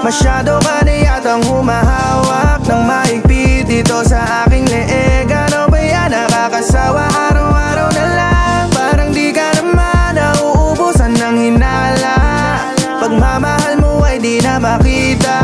Masyado ka na yatang humahawak ng mahigpit dito sa aking leeg. Ano ba yan, nakakasawa, araw-araw na lang. Parang di ka naman nauubusan ng hinala. Pagmamahal mo ay di na makita.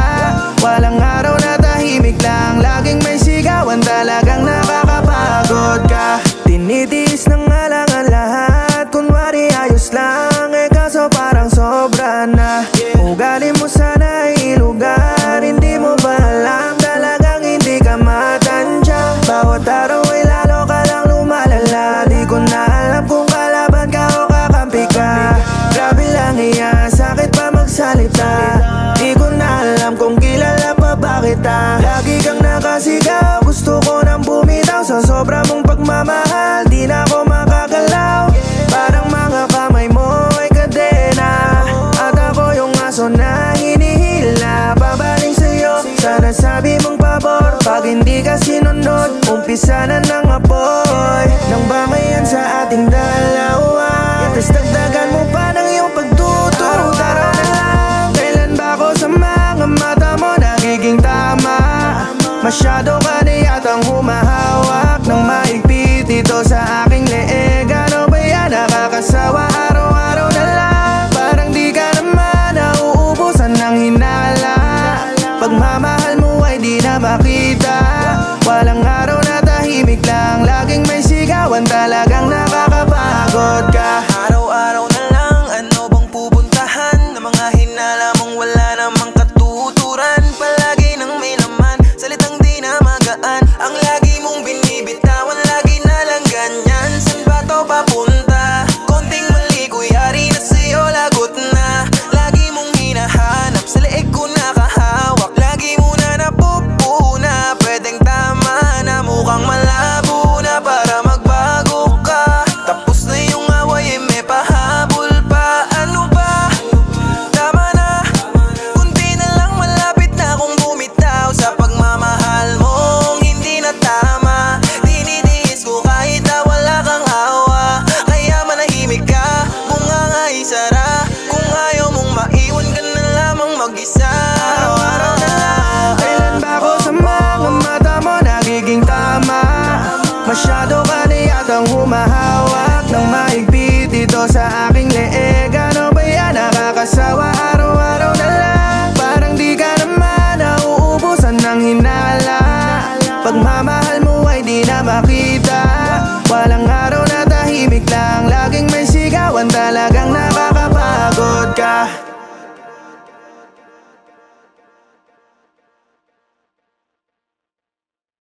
Walang araw na tahimik lang, laging may sigawan, talagang nakakapagod ka. Tinitiis na nga lang ang lahat, kunwari ayos lang, eh kaso parang sobra na. Ugali mo sana ay lugar, hindi mo ba alam, talagang hindi ka matansya. Bawat araw ay lalo ka lang lumalala, di ko na alam kung kalaban ka o kakampi ka. Grabe lang iyan, sakit pa magsalita, di ko na alam kung kilala pa ba kita. Lagi kang nakasigaw, gusto ko nang bumitaw sa sobra mong pagmamahal, di na ako makagalaw. Parang mga kamay mo ay kadena, at ako yung aso na hinihila. Babaling sa'yo, sana sabi mong pabor. Pag hindi ka sinunod, umpisa na ng apoy ng bangayan sa ating dalawa. Tas dagdagan mo pa ng iyong pagtuturo. Tara na lang, kailan ba ako sa mga mata mo nagiging tama? Masyado ka na yatang humahawak ng mahigpit dito sa aking leeg. Ano ba yan, nakakasawa, araw-araw na lang. Parang di ka naman nauubusan ng hinala. Pagmamahal mo ay di na makita. Walang araw na tahimik lang, laging may sigawan, talagang nakakapagod ka. Araw-araw na lang, ano bang pupuntahan ng mga hinala mong wala namang katuturan? Palagi nang may laman, salitang di na magaan, ang lagi mong binibitawan, lagi na lang ganyan. San ba to papunta? Konting mali ko yari na sa'yo, lagot na. Lagi mong hinahanap, sa leeg ko nakahawak, lagi mo na napupuna. Pwedeng tama na, mukhang malabo na para magbago ka. Tapos na yung away, may pahabol pa. Ano ba? Tama na, kunti na lang, malapit na akong bumitaw sa pagmamahal mong hindi na tama. Dinitiis ko kahit na wala kang awa, kaya manahimik ka, bunganga isara. Kung ayaw mong maiwan ka na lamang mag-isa. Araw-araw na lang, kailan ba ako sa mga mata mo nagiging tama? Masyado ka na yatang humahawak ng mahigpit dito sa aking leeg. Ano ba yan, nakakasawa, araw-araw na lang. Parang di ka naman nauubusan ng hinala. Pagmamahal mo ay di na makita. Walang araw na tahimik lang, laging may sigawan, talagang